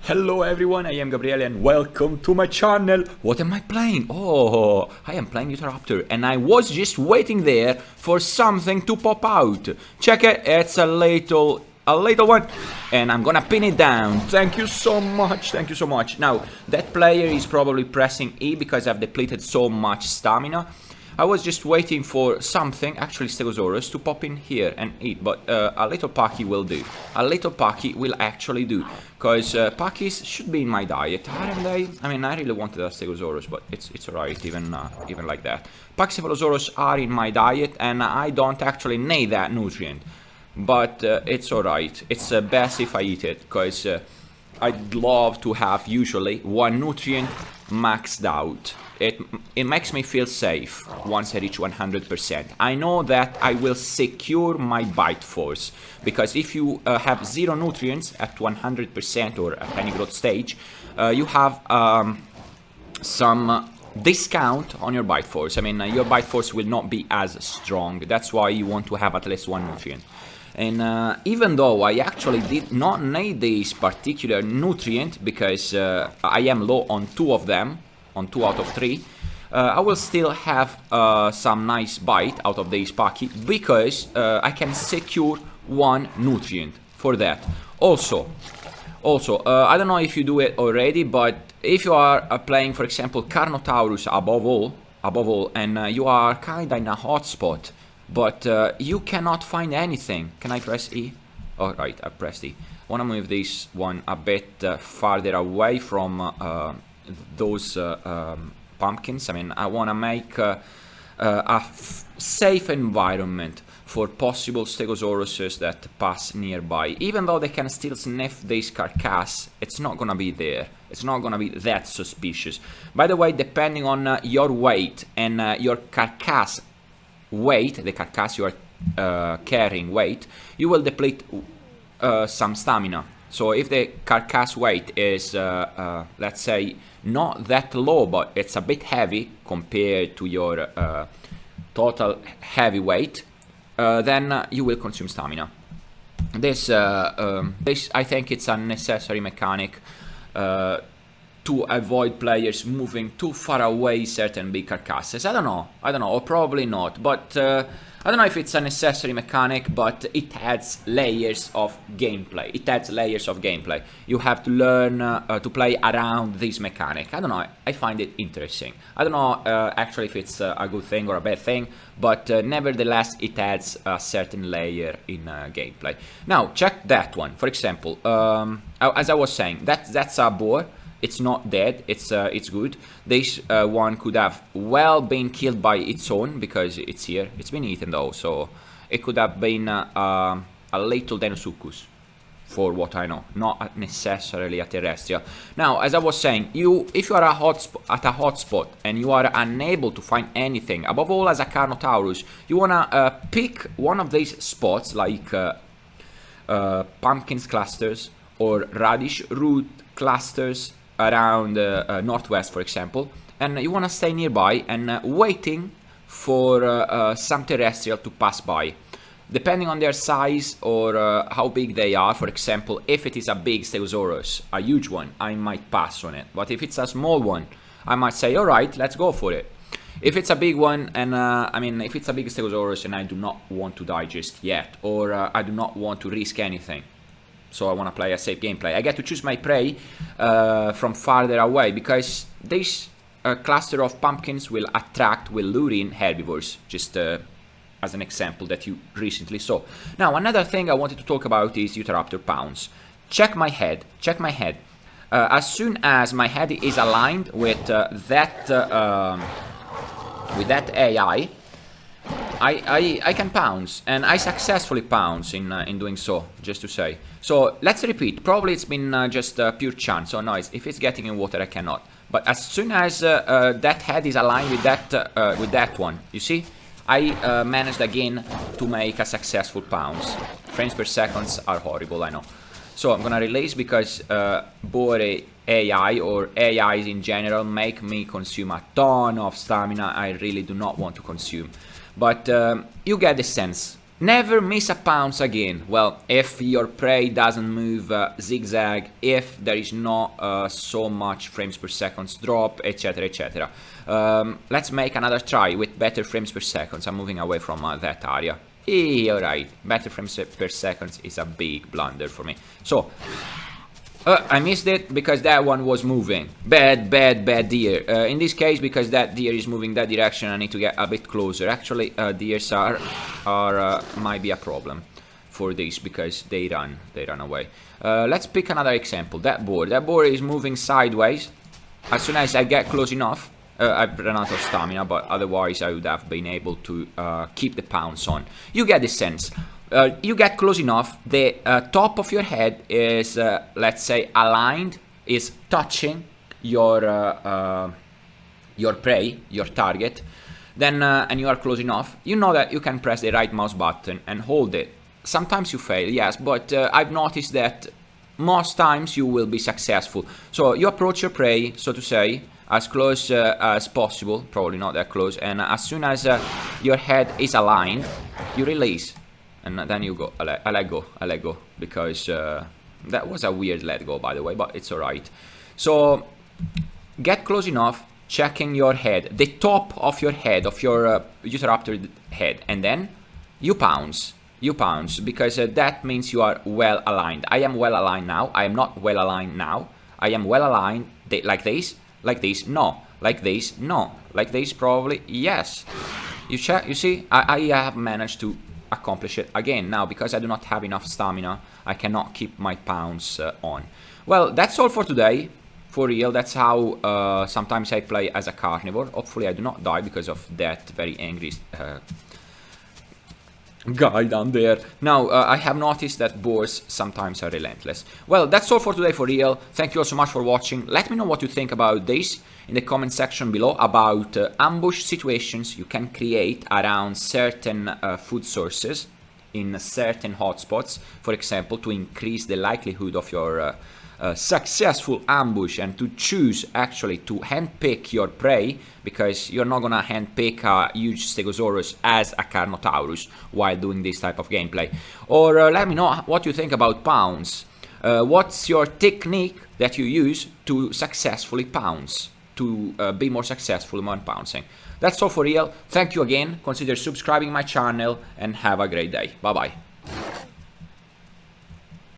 Hello everyone, I am Gabriele and welcome to my channel. What am I playing? Oh, I am playing Utah Raptor and I was just waiting there for something to pop out. Check it, it's a little one and I'm gonna pin it down. Thank you so much, thank you so much. Now, that player is probably pressing E because I've depleted so much stamina. I was just waiting for something, actually Stegosaurus, to pop in here and eat, but a little Paki will do. A little Paki will actually do, because Pakis should be in my diet, aren't they? I mean, I really wanted a Stegosaurus, but it's alright, even like that. Pachycephalosaurus are in my diet, and I don't actually need that nutrient. But it's alright, it's best if I eat it, because I'd love to have usually one nutrient maxed out. It makes me feel safe once I reach 100%. I know that I will secure my bite force, because if you have 0 nutrients at 100% or at any growth stage, you have some discount on your bite force. I mean, your bite force will not be as strong. That's why you want to have at least one nutrient. And even though I actually did not need this particular nutrient, because I am low on 2 of them, on 2 out of 3, I will still have some nice bite out of this Paki, because I can secure 1 nutrient for that. Also, I don't know if you do it already, but if you are playing, for example, Carnotaurus above all, and you are kinda in a hotspot, but you cannot find anything. Can I press E? Oh, right, I pressed E. I want to move this one a bit farther away from those pumpkins. I mean, I want to make a safe environment for possible Stegosauruses that pass nearby. Even though they can still sniff this carcass, it's not gonna be there. It's not gonna be that suspicious. By the way, depending on your weight and your carcass weight, the carcass you are carrying weight, you will deplete some stamina. So if the carcass weight is, let's say, not that low, but it's a bit heavy compared to your total heavy weight, then you will consume stamina. This I think it's a necessary mechanic to avoid players moving too far away certain big carcasses. I don't know, or probably not, but I don't know if it's a necessary mechanic, but it adds layers of gameplay. You have to learn to play around this mechanic. I don't know, I find it interesting. I don't know actually if it's a good thing or a bad thing, but nevertheless it adds a certain layer in gameplay. Now, check that one, for example. As I was saying, that's a boar. It's not dead, it's good. This one could have well been killed by its own, because it's here. It's been eaten though, so it could have been a little Deinosuchus, for what I know, not necessarily a terrestrial. Now, as I was saying, if you are at a hotspot and you are unable to find anything, above all as a Carnotaurus, you wanna pick one of these spots, like pumpkins clusters or radish root clusters around northwest, for example, and you want to stay nearby and waiting for some terrestrial to pass by. Depending on their size or how big they are, for example, if it is a big Stegosaurus, a huge one, I might pass on it. But if it's a small one, I might say, alright, let's go for it. If it's a big one, and I mean, if it's a big Stegosaurus and I do not want to die just yet, or I do not want to risk anything, so I want to play a safe gameplay, I get to choose my prey from farther away, because this cluster of pumpkins will lure in herbivores, just as an example that you recently saw. Now, another thing I wanted to talk about is Utah Raptor Pounce. Check my head. As soon as my head is aligned with that AI, I can pounce, and I successfully pounce in doing so, just to say. So let's repeat. Probably it's been just pure chance. So noise. If it's getting in water, I cannot. But as soon as that head is aligned with that one, you see, I managed again to make a successful pounce. Frames per seconds are horrible, I know. So I'm gonna release, because boar AI or AIs in general make me consume a ton of stamina I really do not want to consume. But you get the sense. Never miss a pounce again. Well, if your prey doesn't move zigzag, if there is not so much frames per second drop, etc, etc. Let's make another try with better frames per second. I'm moving away from that area. Alright, better frames per second is a big blunder for me. So, I missed it because that one was moving. Bad deer. In this case, because that deer is moving that direction, I need to get a bit closer. Actually, deers might be a problem for this because they run away. Let's pick another example. That boar is moving sideways. As soon as I get close enough, I've run out of stamina, but otherwise I would have been able to keep the pounce on. You get the sense. You get close enough, the top of your head is, let's say, aligned, is touching your prey, your target, then, and you are close enough, you know that you can press the right mouse button and hold it. Sometimes you fail, yes, but I've noticed that most times you will be successful. So you approach your prey, so to say, as close as possible, probably not that close, and as soon as your head is aligned, you release. And then you go, I let go, because that was a weird let go, by the way, but it's alright. So, get close enough, checking your head, the top of your head, of your Utah Raptor head, and then you pounce, because that means you are well aligned. I am well aligned now, I am not well aligned now, I am well aligned, like this, no, like this, no, like this, probably, yes. You see, I have managed to accomplish it again. Now, because I do not have enough stamina, I cannot keep my pounce on. Well, that's all for today. For real, that's how sometimes I play as a carnivore. Hopefully I do not die because of that very angry guy down there. Now, I have noticed that boars sometimes are relentless. Well, that's all for today, for real. Thank you all so much for watching. Let me know what you think about this in the comment section below, about ambush situations you can create around certain food sources in certain hotspots, for example, to increase the likelihood of your successful ambush, and to choose actually to handpick your prey, because you're not gonna handpick a huge Stegosaurus as a Carnotaurus while doing this type of gameplay. Or let me know what you think about Pounce. What's your technique that you use to successfully pounce, to be more successful when pouncing? That's all for real. Thank you again. Consider subscribing my channel and have a great day. Bye bye.